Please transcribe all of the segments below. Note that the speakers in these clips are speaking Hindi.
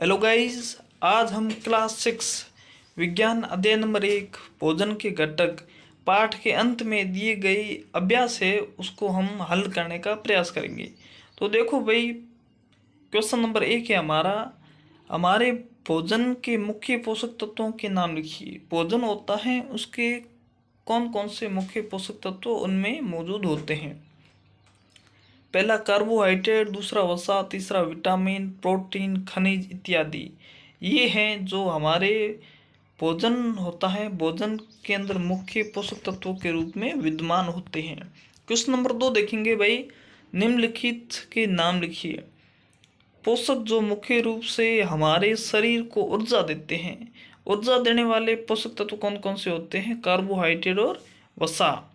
हेलो गाइस, आज हम क्लास 6 विज्ञान अध्याय नंबर 1 भोजन के घटक पाठ के अंत में दिए गए अभ्यास है उसको हम हल करने का प्रयास करेंगे। तो देखो भाई, क्वेश्चन नंबर 1 है हमारे भोजन के मुख्य पोषक तत्वों के नाम लिखिए। भोजन होता है उसके कौन कौन से मुख्य पोषक तत्व उनमें मौजूद होते हैं। पहला कार्बोहाइड्रेट, दूसरा वसा, तीसरा विटामिन, प्रोटीन, खनिज इत्यादि। ये हैं जो हमारे भोजन होता है, भोजन के अंदर मुख्य पोषक तत्वों के रूप में विद्यमान होते हैं। क्वेश्चन नंबर 2 देखेंगे भाई, निम्नलिखित के नाम लिखिए। पोषक जो मुख्य रूप से हमारे शरीर को ऊर्जा देते हैं। ऊर्जा देने वाले पोषक तत्व कौन कौन से होते हैं? कार्बोहाइड्रेट और वसा।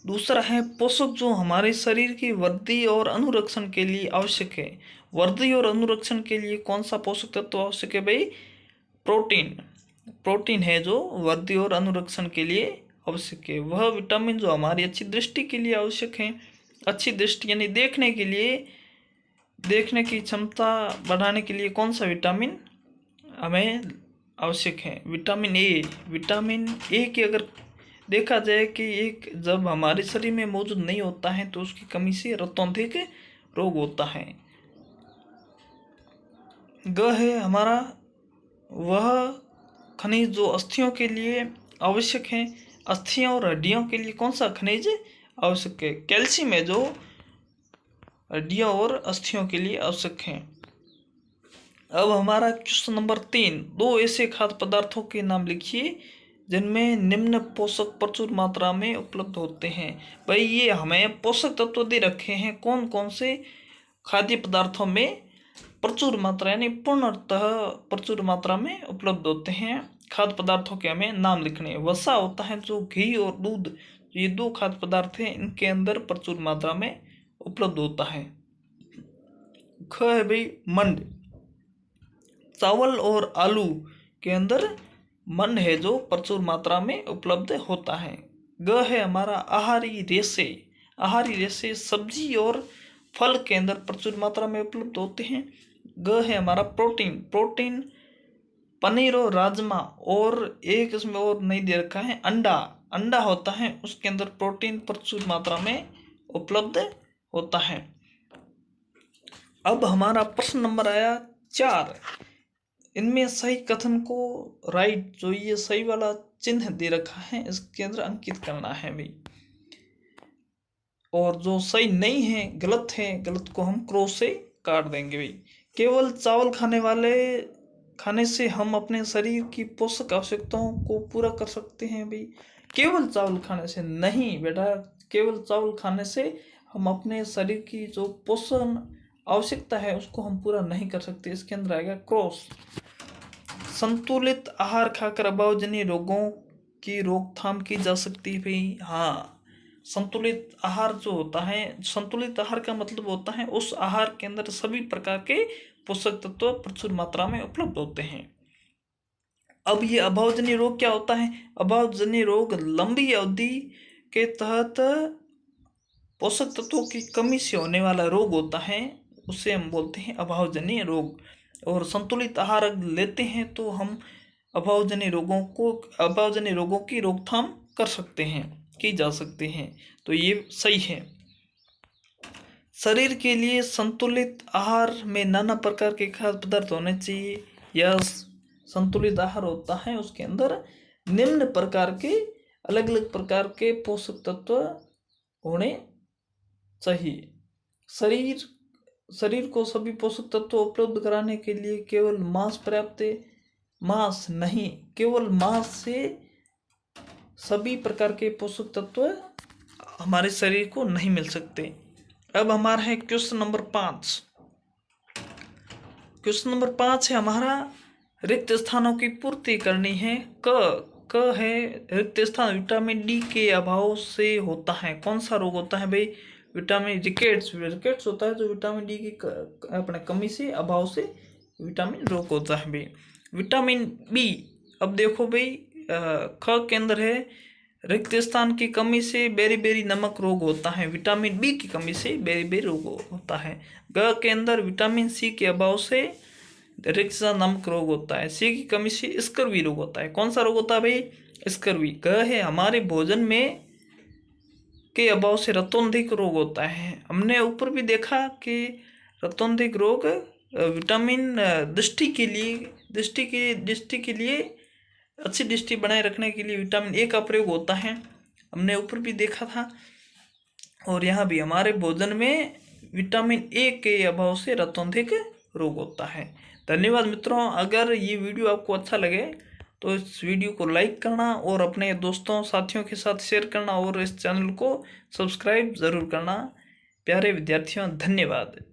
दूसरा है पोषक जो हमारे शरीर की वृद्धि और अनुरक्षण के लिए आवश्यक है। वृद्धि और अनुरक्षण के लिए कौन सा पोषक तत्व आवश्यक है भाई? प्रोटीन। प्रोटीन है जो वृद्धि और अनुरक्षण के लिए आवश्यक है। वह विटामिन जो हमारी अच्छी दृष्टि के लिए आवश्यक है। अच्छी दृष्टि यानी देखने के लिए, देखने की क्षमता बढ़ाने के लिए कौन सा विटामिन हमें आवश्यक है? Vitamin A. विटामिन ए की अगर देखा जाए कि एक जब हमारे शरीर में मौजूद नहीं होता है तो उसकी कमी से रक्तोन्थिक रोग होता है। ग है हमारा वह खनिज जो अस्थियों के लिए आवश्यक है। अस्थियों और हड्डियों के लिए कौन सा खनिज आवश्यक है? कैल्शियम है जो हड्डियों और अस्थियों के लिए आवश्यक है। अब हमारा क्वेश्चन नंबर 3, दो ऐसे खाद्य पदार्थों के नाम लिखिए जिनमें निम्न पोषक प्रचुर मात्रा में उपलब्ध होते हैं। भाई ये हमें पोषक तत्व दे रखे हैं, कौन कौन से खाद्य पदार्थों में प्रचुर मात्रा यानी पूर्णतः प्रचुर मात्रा में उपलब्ध होते हैं। खाद्य पदार्थों के हमें नाम लिखने हैं। वसा होता है जो घी और दूध, ये दो खाद्य पदार्थ हैं, इनके अंदर प्रचुर मात्रा में उपलब्ध होता है। ख है भाई मंड। चावल और आलू के अंदर मंड है जो प्रचुर मात्रा में उपलब्ध होता है। ग है हमारा आहारी रेशे। आहारी रेशे सब्जी और फल के अंदर प्रचुर मात्रा में उपलब्ध होते हैं। ग है हमारा प्रोटीन। प्रोटीन पनीर और राजमा, और एक इसमें और नहीं दे रखा है, अंडा। अंडा होता है उसके अंदर प्रोटीन प्रचुर मात्रा में उपलब्ध होता है। अब हमारा प्रश्न नंबर आया 4, इनमें सही कथन को राइट, जो ये सही वाला चिन्ह दे रखा है इसके अंदर अंकित करना है भाई, और जो सही नहीं है, गलत है, गलत को हम क्रॉस से काट देंगे भाई। केवल चावल खाने से हम अपने शरीर की पोषक आवश्यकताओं को पूरा कर सकते हैं भाई? केवल चावल खाने से नहीं बेटा, केवल चावल खाने से हम अपने शरीर की जो पोषण आवश्यकता है उसको हम पूरा नहीं कर सकते। इसके अंदर आएगा क्रॉस। संतुलित आहार खाकर अभावजन्य रोगों की रोकथाम की जा सकती है भाई। हाँ, संतुलित आहार जो होता है, संतुलित आहार का मतलब होता है उस आहार के अंदर सभी प्रकार के पोषक तत्व प्रचुर मात्रा में उपलब्ध होते हैं। अब ये अभावजन्य रोग क्या होता है? अभावजन्य रोग लंबी अवधि के तहत पोषक तत्वों की कमी से होने वाला रोग होता है, उसे हम बोलते हैं अभावजन्य रोग। और संतुलित आहार लेते हैं तो हम अभावजन्य रोगों की रोकथाम कर सकते हैं, की जा सकते हैं। तो ये सही है। शरीर के लिए संतुलित आहार में नाना प्रकार के खाद्य पदार्थ होने चाहिए। यह संतुलित आहार होता है उसके अंदर निम्न प्रकार के अलग अलग प्रकार के पोषक तत्व होने चाहिए। शरीर को सभी पोषक तत्व उपलब्ध कराने के लिए केवल मांस पर्याप्त है? मांस नहीं, केवल मांस से सभी प्रकार के पोषक तत्व हमारे शरीर को नहीं मिल सकते। अब हमारा है क्वेश्चन नंबर 5। क्वेश्चन नंबर 5 है हमारा, रिक्त स्थानों की पूर्ति करनी है। क है रिक्त स्थान विटामिन डी के अभाव से होता है। कौन सा रोग होता है भाई? विटामिन रिकेट्स होता है जो विटामिन डी की अपने कमी से, अभाव से विटामिन रोग होता है भाई। विटामिन बी, अब देखो भाई, ख के अंदर है रिक्त स्थान की कमी से बेरी नमक रोग होता है। विटामिन बी की कमी से बेरी रोग होता है। ग के अंदर विटामिन सी के अभाव से रिक्शा नामक रोग होता है। सी की कमी से स्कर्वी रोग होता है। कौन सा रोग होता है भाई? स्कर्वी। क है हमारे भोजन में के अभाव से रक्तोन्धिक रोग होता है। हमने ऊपर भी देखा कि रक्तोन्धिक रोग विटामिन दृष्टि के लिए अच्छी दृष्टि बनाए रखने के लिए विटामिन ए का प्रयोग होता है, हमने ऊपर भी देखा था। और यहाँ भी हमारे भोजन में विटामिन ए के अभाव से रक्तोन्धिक रोग होता है। धन्यवाद मित्रों। अगर ये वीडियो आपको अच्छा लगे तो इस वीडियो को लाइक करना और अपने दोस्तों साथियों के साथ शेयर करना और इस चैनल को सब्सक्राइब ज़रूर करना। प्यारे विद्यार्थियों, धन्यवाद।